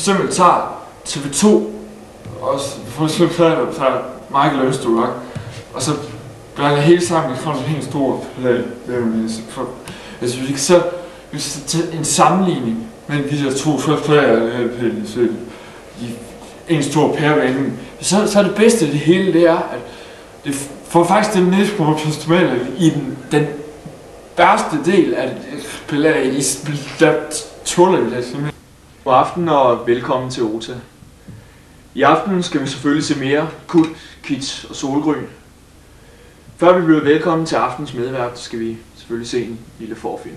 eksempel tager TV2, og for eksempel tager Michael Ønstrup, og så blander hele sammen, får en helt stor plade. Altså hvis vi tager en sammenligning mellem de der to plader, i en stor pærevending, så er det bedste af det hele, det er, at det får faktisk den næstproportionale i den værste del af pladen i God aften og velkommen til OTA. I aften skal vi selvfølgelig se mere Kult, Kitsch og Solgryn. Før vi bliver velkommen til aftens medvært, skal vi selvfølgelig se en lille forfilm.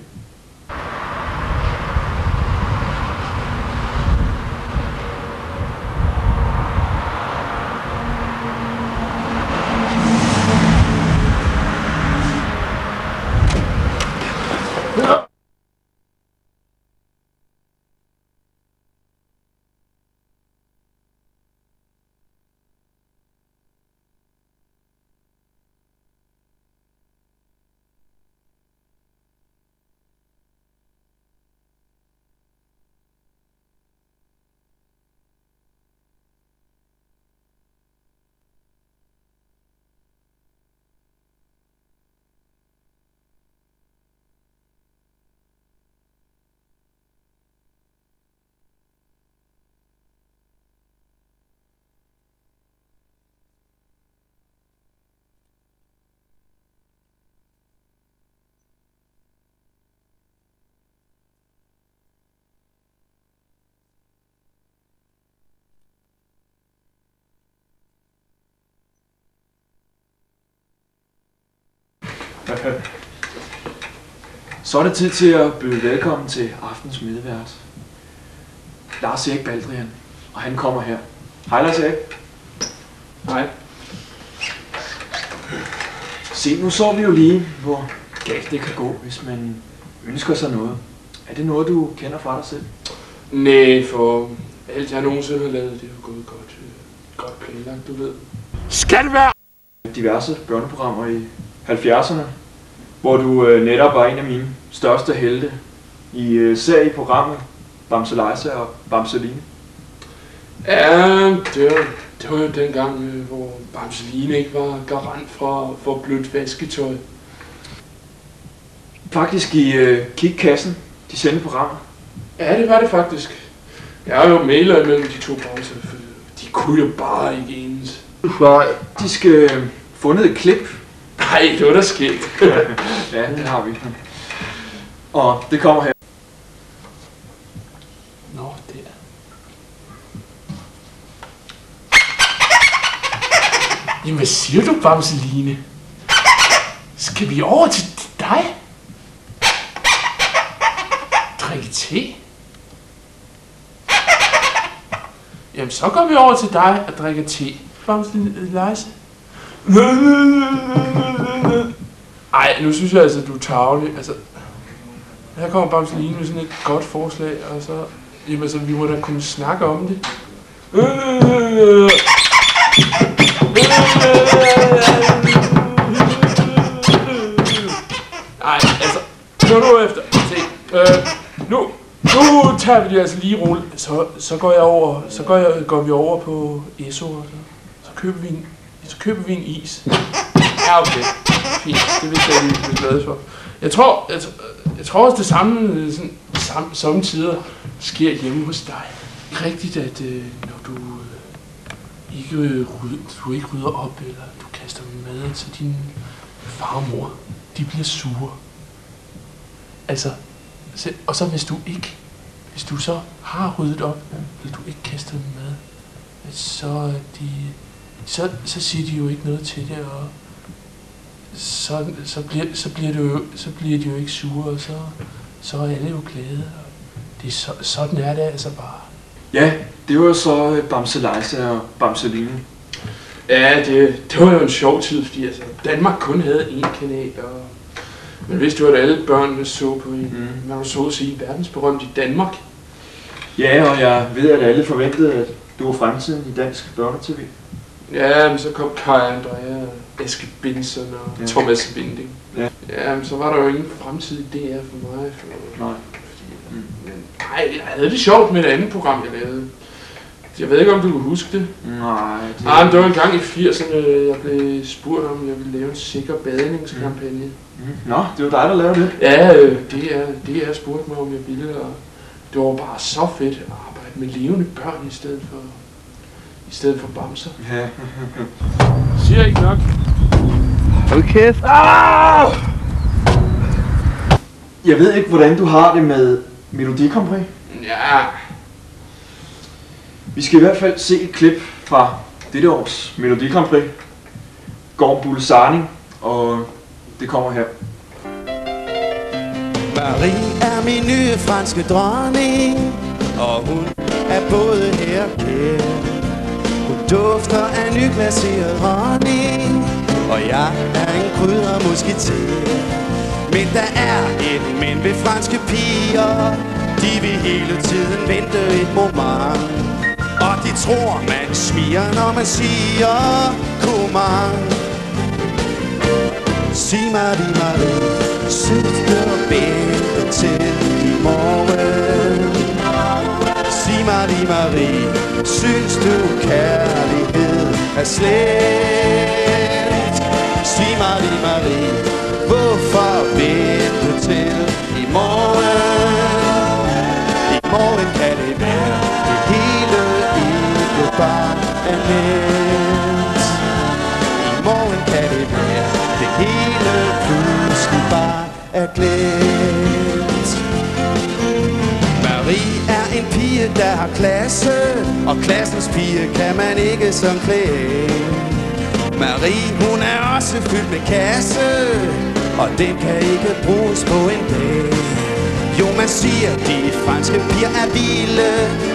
Så er det tid til at byde velkommen til aftens medvært, Lars Erik Baldrian, og han kommer her. Hej Lars Erik. Hej. Se, nu så vi jo lige, hvor galt det kan gå, hvis man ønsker sig noget. Er det noget, du kender fra dig selv? Nej, for alt jeg nogensinde har lavet, det har gået godt planlagt, du ved. Skal det være? Diverse børneprogrammer i 70'erne, hvor du netop var en af mine største helte i serieprogrammet Bamse-Lejse og Bamseline. Ja, det var jo dengang, hvor Bamseline ikke var garant for blødt vasketøj. Faktisk i Kigkassen, de sendte programmer. Ja, det var det faktisk. Jeg har jo mailer imellem de to pauser, for de kunne jo bare ikke enes. De skal fundet et klip. Nej, det var da skægt. Ja, det har vi. Og det kommer her. Nå, der. Jamen, hvad siger du, Bamseline? Skal vi over til dig? Drikke te? Jamen, så går vi over til dig og drikker te, Bamse-Lejse. Ej, nu synes jeg altså, du er tarvelig. Altså, her kommer Bamseline med sådan et godt forslag, og så... Jamen, altså, vi må da kunne snakke om det. Ej, altså, nu efter. Se, nu tager vi det altså lige roligt. Så går vi over på Esso, og så køber vi en is. Ja, okay. Fint. Det vil jeg blive glad for. Jeg tror også det samme samtidig sker hjemme hos dig. Det er rigtigt, at når du ikke rydder op, eller du kaster mad til din far og mor, de bliver sure. Altså, og så hvis du så har ryddet op, eller du ikke kaster dem mad, så siger de jo ikke noget til det, og så bliver de jo ikke sure, og så er alle jo glade. Og sådan er det altså bare. Ja, det var så Bamse-Lejse og Bamseline. Ja, det var jo en sjov tid, fordi altså, Danmark kun havde én kanal, men vidste du, at alle børnene så på man var så at sige verdensberømt i Danmark? Ja, og jeg ved, at alle forventede, at du var fremtiden i dansk børnetv. Ja, men så kom Kai Andrea, Eske Benson og Thomas Winding. Ja, men så var der jo ingen fremtid i DR for mig. Nej. Men jeg havde det sjovt med et andet program, jeg lavede. Jeg ved ikke, om du kan huske det. Nej. Men det var en gang i 80'erne, jeg blev spurgt om, jeg ville lave en sikker badningskampagne. Nå, det var dig, der lavede det. Ja, det er spurgt mig, om jeg ville, og det var bare så fedt at arbejde med levende børn i stedet for bamser. Ja. Siger ikke nok. Hold kæft. Jeg ved ikke, hvordan du har det med Melodi Grand Prix. Ja. Vi skal i hvert fald se et klip fra dette års Melodi Grand Prix. Gorm Bulsani, og det kommer her. Marie er min nye franske dronning, og hun er både her og kære. Hun dufter af nyglaseret honning, og jeg er en krydder musketer. Men der er et men ved franske piger, de vil hele tiden vente et moment. Og de tror man smiger, når man siger comment. Sig mig, Marie, synes du vente til i morgen? Sig mig, Marie, synes du kærlighed er slet? Sig mig, Marie, hvorfor vente til i morgen? I morgen kan det være, det hele ikke bare er nemt. I morgen kan det være, det hele pludselig bare er glemt. Marie er en pige, der har klasse, og klassens pige kan man ikke som klæde. Marie, hun er også fyldt med kasse, og den kan ikke bruges på en dag. Jo, man siger, de franske piger er vilde,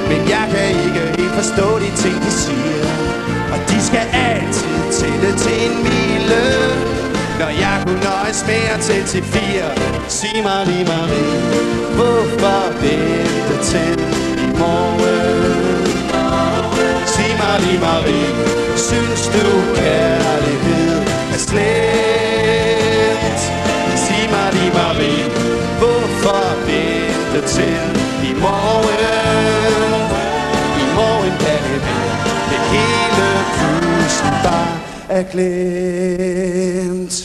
men jeg kan ikke helt forstå de ting, de siger. Og de skal altid tælle til en mile, når jeg kunne nøjes med at tælle til 4. Sig mig lige, Marie, hvorfor vente til i morgen? Sig mig lige, Marie, synes du kærlighed er slet? Sig mig lige, Marie, hvorfor vente til i morgen? I morgen kan det være, det hele pludselig bare er glemt.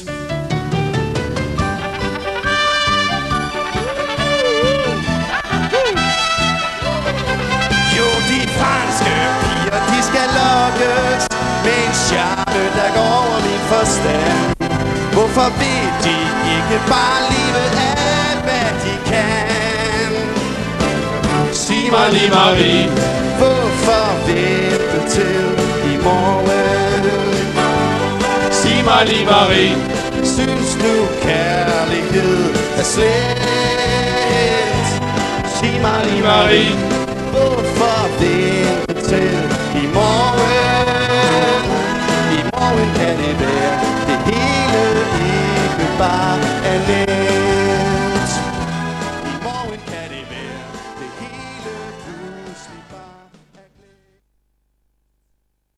Jo, de franske piger, de skal lokkes med en charme, der går over min forstand. Hvorfor vil de ikke bare leve af, hvad de kan? Sig mig lige, Marie, hvorfor vente til i morgen? Sig mig lige, Marie, synes du kærlighed er slet? Sig mig lige, Marie, hvorfor vente til i morgen? I morgen kan det være, det hele ikke bare